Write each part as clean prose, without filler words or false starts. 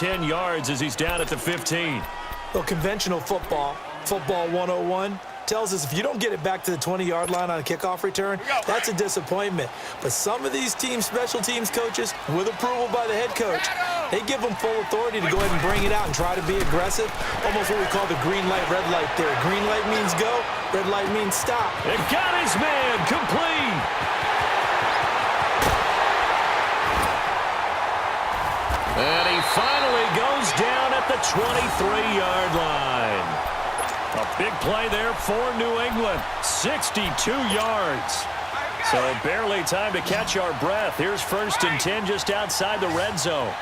10 yards as he's down at the 15. Well, conventional football 101, tells us if you don't get it back to the 20-yard line on a kickoff return, that's a disappointment. But some of these teams, special teams coaches, with approval by the head coach, they give them full authority to go ahead and bring it out and try to be aggressive, almost what we call the green light, red light theory. Green light means go, red light means stop. It got his man complete. And he finally goes down at the 23-yard line. A big play there for New England. 62 yards. So barely time to catch our breath. Here's 1st and 10 just outside the red zone.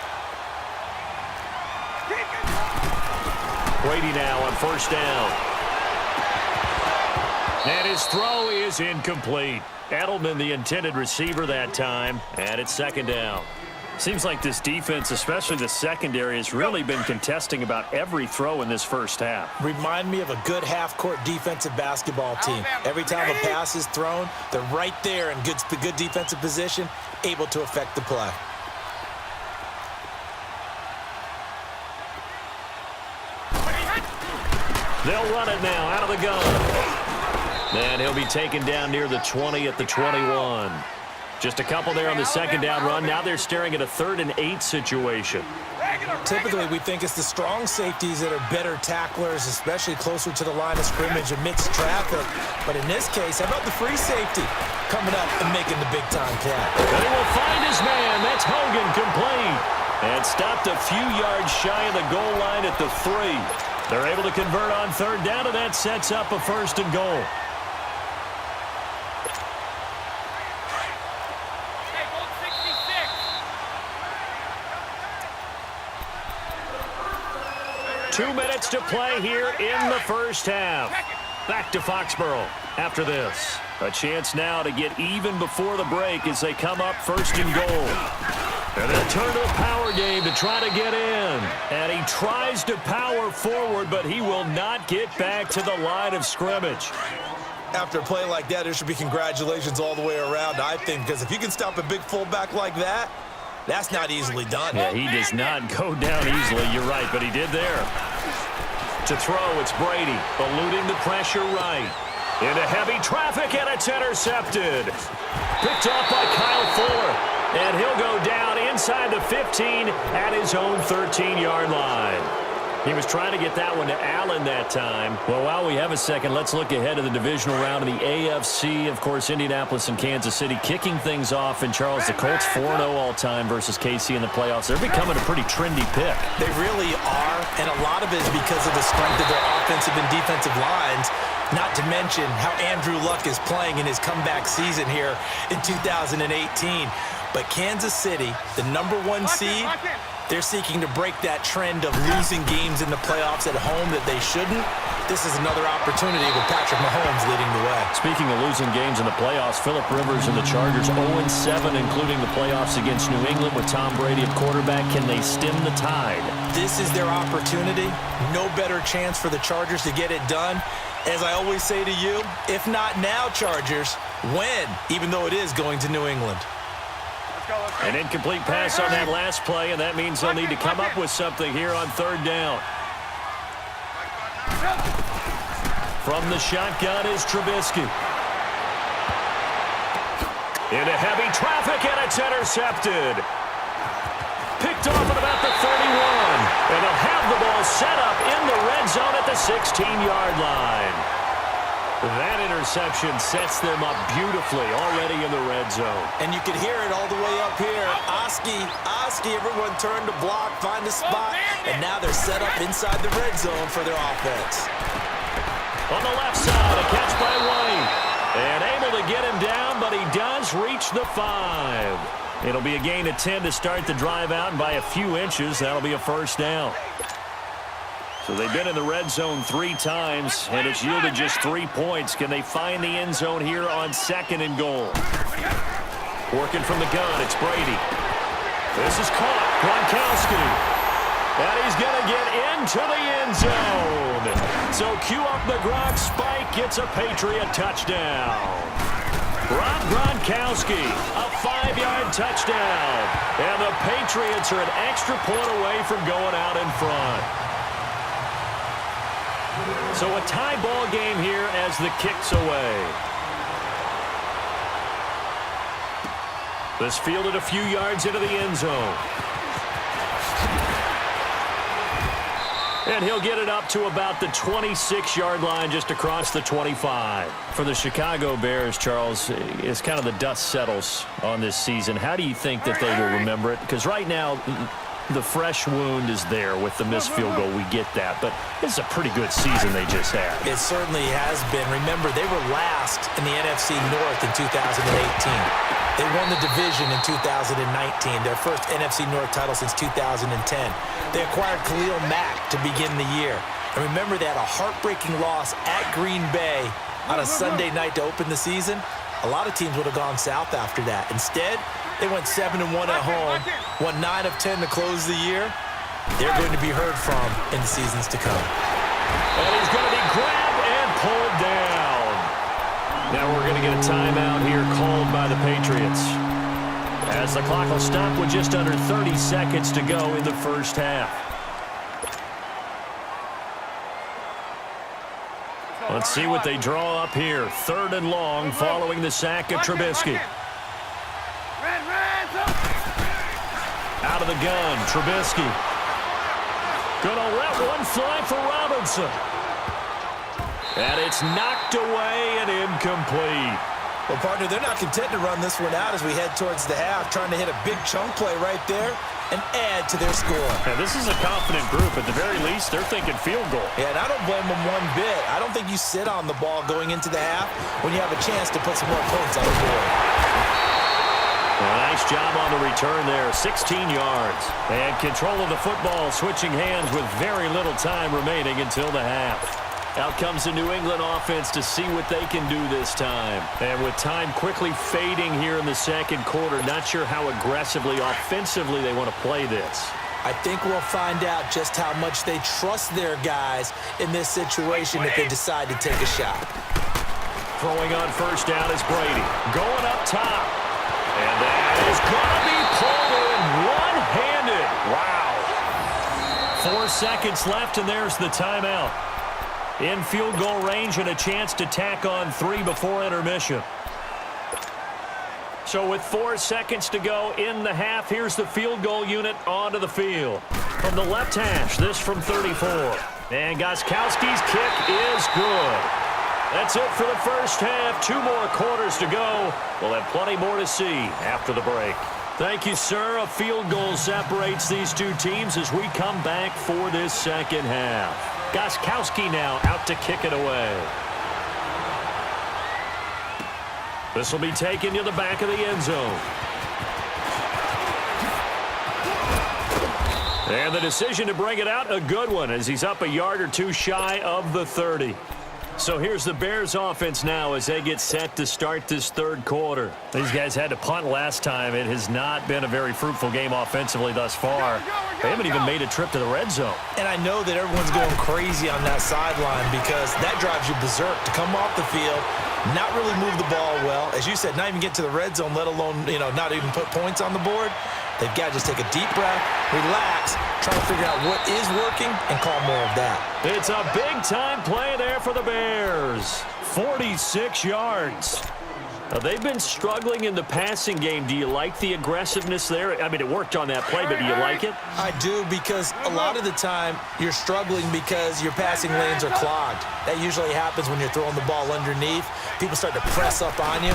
Brady now on 1st down. And his throw is incomplete. Edelman, the intended receiver that time. And it's 2nd down. Seems like this defense, especially the secondary, has really been contesting about every throw in this first half. Remind me of a good half-court defensive basketball team. Every time a pass is thrown, they're right there in good defensive position, able to affect the play. They'll run it now out of the gun. And he'll be taken down near the 20 at the 21. Just a couple there on the 2nd down run. Now they're staring at a 3rd and 8 situation. Typically, we think it's the strong safeties that are better tacklers, especially closer to the line of scrimmage amidst traffic. But in this case, how about the free safety coming up and making the big-time play? And he will find his man. That's Hogan complete. And stopped a few yards shy of the goal line at the 3. They're able to convert on 3rd down, and that sets up a 1st and goal. Two minutes to play here in the first half. Back to Foxborough after this. A chance now to get even before the break as they come up 1st and goal. And they'll turn to the power game to try to get in. And he tries to power forward, but he will not get back to the line of scrimmage. After a play like that, there should be congratulations all the way around, I think, because if you can stop a big fullback like that, that's not easily done. Yeah, he does not go down easily, you're right, but he did there. To throw, it's Brady, eluding the pressure right. Into heavy traffic, and it's intercepted. Picked off by Kyle Fuller, and he'll go down inside the 15 at his own 13-yard line. He was trying to get that one to Allen that time. Well, while we have a second, let's look ahead to the divisional round of the AFC. Of course, Indianapolis and Kansas City kicking things off. And, Charles, the Colts 4-0 all-time versus KC in the playoffs. They're becoming a pretty trendy pick. They really are, and a lot of it is because of the strength of their offensive and defensive lines, not to mention how Andrew Luck is playing in his comeback season here in 2018. But Kansas City, the #1 seed, they're seeking to break that trend of losing games in the playoffs at home that they shouldn't. This is another opportunity with Patrick Mahomes leading the way. Speaking of losing games in the playoffs, Phillip Rivers and the Chargers 0-7, including the playoffs against New England with Tom Brady at quarterback. Can they stem the tide? This is their opportunity. No better chance for the Chargers to get it done. As I always say to you, if not now, Chargers, when? Even though it is going to New England. An incomplete pass on that last play, and that means they'll need to come up with something here on 3rd down. From the shotgun is Trubisky. Into heavy traffic, and it's intercepted. Picked off at about the 31. And they'll have the ball set up in the red zone at the 16-yard line. That interception sets them up beautifully already in the red zone. And you can hear it all the way up here. Oski, everyone turned to block, find a spot, and now they're set up inside the red zone for their offense. On the left side, a catch by White. And able to get him down, but he does reach the 5. It'll be a gain of 10 to start the drive out, and by a few inches, that'll be a 1st down. So they've been in the red zone 3 times, and it's yielded just 3 points. Can they find the end zone here on 2nd and goal? Working from the gun, it's Brady. This is caught. Gronkowski. And he's going to get into the end zone. So cue up the Gronk spike. It's a Patriot touchdown. Rob Gronkowski, a 5-yard touchdown. And the Patriots are an extra point away from going out in front. So a tie ball game here as the kick's away. This fielded a few yards into the end zone. And he'll get it up to about the 26-yard line just across the 25. For the Chicago Bears, Charles, as kind of the dust settles on this season, how do you think that they will remember it? Because right now, the fresh wound is there with the missed field goal. We get that. But it's a pretty good season they just had. It certainly has been. Remember, they were last in the NFC North in 2018. They won the division in 2019, their first NFC North title since 2010. They acquired Khalil Mack to begin the year. And remember, they had a heartbreaking loss at Green Bay on a Sunday night to open the season. A lot of teams would have gone south after that. Instead, they went 7-1 at home, won 9 of 10 to close the year. They're going to be heard from in the seasons to come. And he's going to be grabbed and pulled down. Now we're going to get a timeout here called by the Patriots, as the clock will stop with just under 30 seconds to go in the first half. Let's see what they draw up here. 3rd and long following the sack of Trubisky. Out of the gun, Trubisky. Gonna let one fly for Robinson. And it's knocked away and incomplete. Well, partner, they're not content to run this one out as we head towards the half, trying to hit a big chunk play right there and add to their score. Now, this is a confident group. At the very least, they're thinking field goal. Yeah, and I don't blame them one bit. I don't think you sit on the ball going into the half when you have a chance to put some more points on the board. Well, nice job on the return there, 16 yards. And control of the football, switching hands with very little time remaining until the half. Out comes the New England offense to see what they can do this time. And with time quickly fading here in the second quarter, not sure how aggressively, offensively they want to play this. I think we'll find out just how much they trust their guys in this situation if they decide to take a shot. Throwing on first down is Brady. Going up top. And that is going to be pulled in one-handed. Wow. 4 seconds left, and there's the timeout. In field goal range and a chance to tack on 3 before intermission. So with 4 seconds to go in the half, here's the field goal unit onto the field. From the left hash, this from 34. And Gostkowski's kick is good. That's it for the first half. 2 more quarters to go. We'll have plenty more to see after the break. Thank you, sir. A field goal separates these two teams as we come back for this second half. Gostkowski now out to kick it away. This will be taken to the back of the end zone. And the decision to bring it out, a good one, as he's up a yard or 2 shy of the 30. So here's the Bears offense now as they get set to start this third quarter. These guys had to punt last time. It has not been a very fruitful game offensively thus far. They haven't even made a trip to the red zone. And I know that everyone's going crazy on that sideline because that drives you berserk to come off the field, not really move the ball well. As you said, not even get to the red zone, let alone, not even put points on the board. They've got to just take a deep breath, relax, try to figure out what is working, and call more of that. It's a big-time play there for the Bears. 46 yards. Now, they've been struggling in the passing game. Do you like the aggressiveness there? I mean, it worked on that play, but do you like it? I do, because a lot of the time you're struggling because your passing lanes are clogged. That usually happens when you're throwing the ball underneath. People start to press up on you,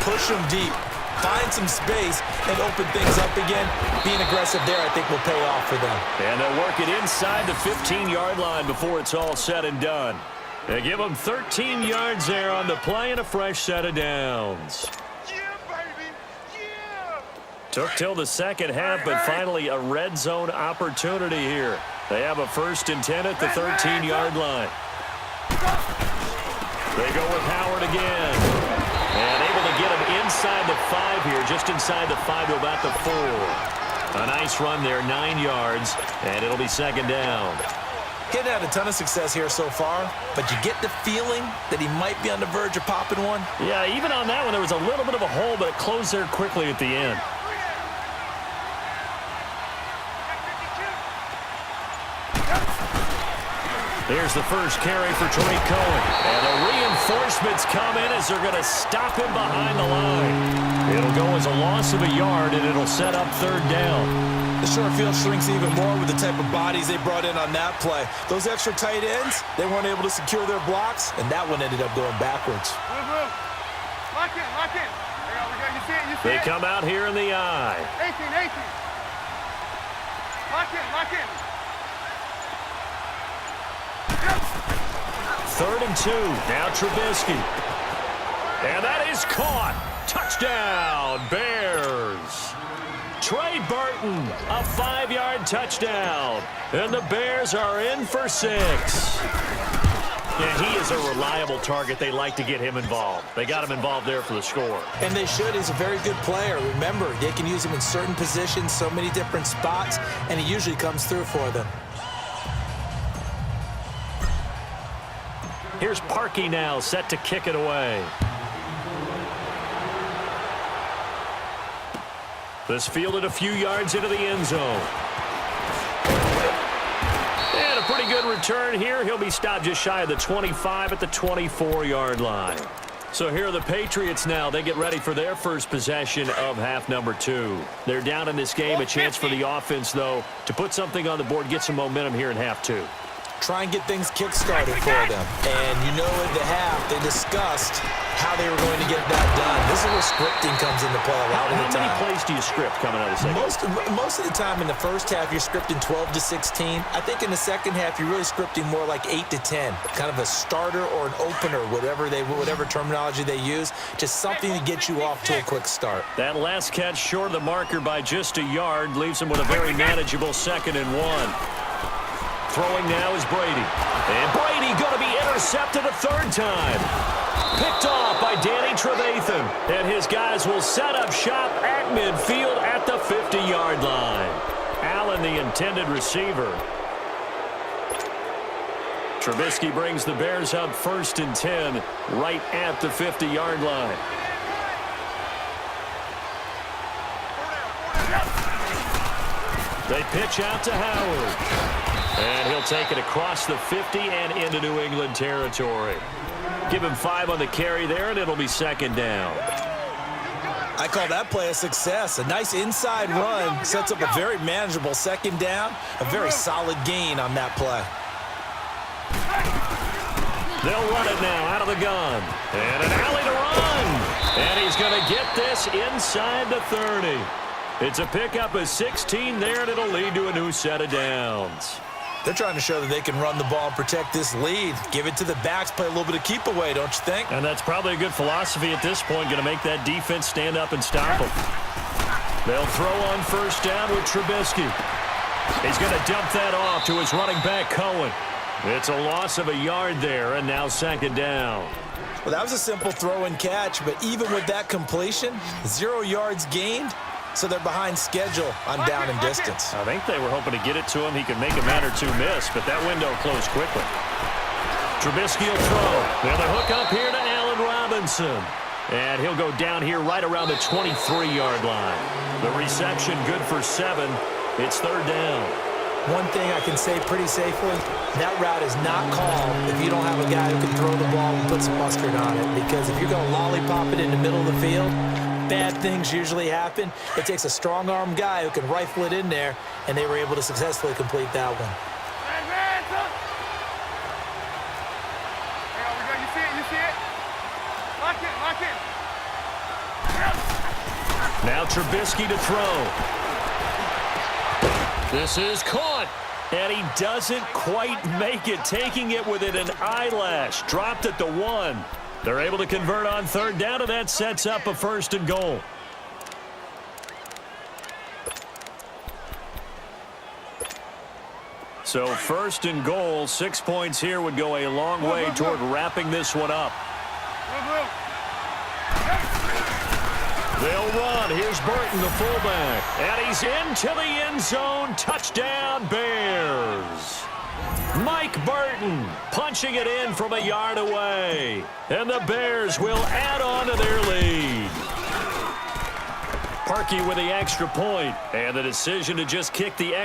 push them deep. Find some space and open things up again. Being aggressive there, I think, will pay off for them. And they'll work it inside the 15-yard line before it's all said and done. They give them 13 yards there on the play and a fresh set of downs. Yeah, baby. Yeah. Took till the second half, but finally a red zone opportunity here. They have a 1st and 10 at the 13-yard line. They go with Howard again. And able to get him inside the 5 here, just inside the 5 to about the 4. A nice run there, 9 yards, and it'll be second down. He hadn't had a ton of success here so far, but you get the feeling that he might be on the verge of popping one. Yeah, even on that one, there was a little bit of a hole, but it closed there quickly at the end. Here's the first carry for Tariq Cohen. And the reinforcements come in as they're going to stop him behind the line. It'll go as a loss of a yard, and it'll set up third down. The short field shrinks even more with the type of bodies they brought in on that play. Those extra tight ends, they weren't able to secure their blocks, and that one ended up going backwards. Lock in, lock in. You see it, you see They it? come out here in the eye. 18. Lock in. 3rd and 2. Now Trubisky. And that is caught. Touchdown, Bears. Trey Burton, a 5-yard touchdown. And the Bears are in for 6. Yeah, he is a reliable target. They like to get him involved. They got him involved there for the score. And they should. He's a very good player. Remember, they can use him in certain positions, so many different spots, and he usually comes through for them. Here's Parkey now, set to kick it away. This fielded a few yards into the end zone. And a pretty good return here. He'll be stopped just shy of the 25 at the 24-yard line. So here are the Patriots now. They get ready for their first possession of half number 2. They're down in this game. A chance for the offense, though, to put something on the board, get some momentum here in half 2. Try and get things kick-started for them. And you know at the half, they discussed how they were going to get that done. This is where scripting comes into play a lot of the time. How many plays do you script coming out of the second? Most of the time in the first half, you're scripting 12 to 16. I think in the second half, you're really scripting more like 8 to 10. Kind of a starter or an opener, whatever terminology they use. Just something to get you off to a quick start. That last catch short of the marker by just a yard leaves them with a very manageable 2nd and 1. Throwing now is Brady. And Brady going to be intercepted a 3rd time. Picked off by Danny Trevathan. And his guys will set up shop at midfield at the 50-yard line. Allen, the intended receiver. Trubisky brings the Bears up 1st and 10 right at the 50-yard line. They pitch out to Howard. And he'll take it across the 50 and into New England territory. Give him 5 on the carry there, and it'll be 2nd down. I call that play a success. A nice inside run sets up a very manageable 2nd down. A very solid gain on that play. They'll run it now out of the gun. And an alley to run. And he's going to get this inside the 30. It's a pickup of 16 there, and it'll lead to a new set of downs. They're trying to show that they can run the ball and protect this lead. Give it to the backs, play a little bit of keep away, don't you think? And that's probably a good philosophy at this point, going to make that defense stand up and stop them. They'll throw on 1st down with Trubisky. He's going to dump that off to his running back, Cohen. It's a loss of a yard there, and now 2nd down. Well, that was a simple throw and catch, but even with that completion, 0 yards gained. So they're behind schedule on down and distance. I think they were hoping to get it to him. He could make a man or 2 miss, but that window closed quickly. Trubisky will throw. They're the hook up here to Allen Robinson. And he'll go down here right around the 23-yard line. The reception good for 7. It's 3rd down. One thing I can say pretty safely, that route is not called if you don't have a guy who can throw the ball and put some mustard on it. Because if you're going to lollipop it in the middle of the field, bad things usually happen. It takes a strong-arm guy who can rifle it in there, and they were able to successfully complete that one. You see it? Lock in. Now Trubisky to throw. This is caught, and he doesn't quite make it, taking it within an eyelash. Dropped at the 1. They're able to convert on 3rd down, and that sets up a 1st and goal. So 1st and goal, 6 points here would go a long way toward wrapping this one up. They'll run. Here's Burton, the fullback. And he's into the end zone. Touchdown, Bears. Mike Burton punching it in from a yard away. And the Bears will add on to their lead. Parkey with the extra point, and the decision to just kick the extra.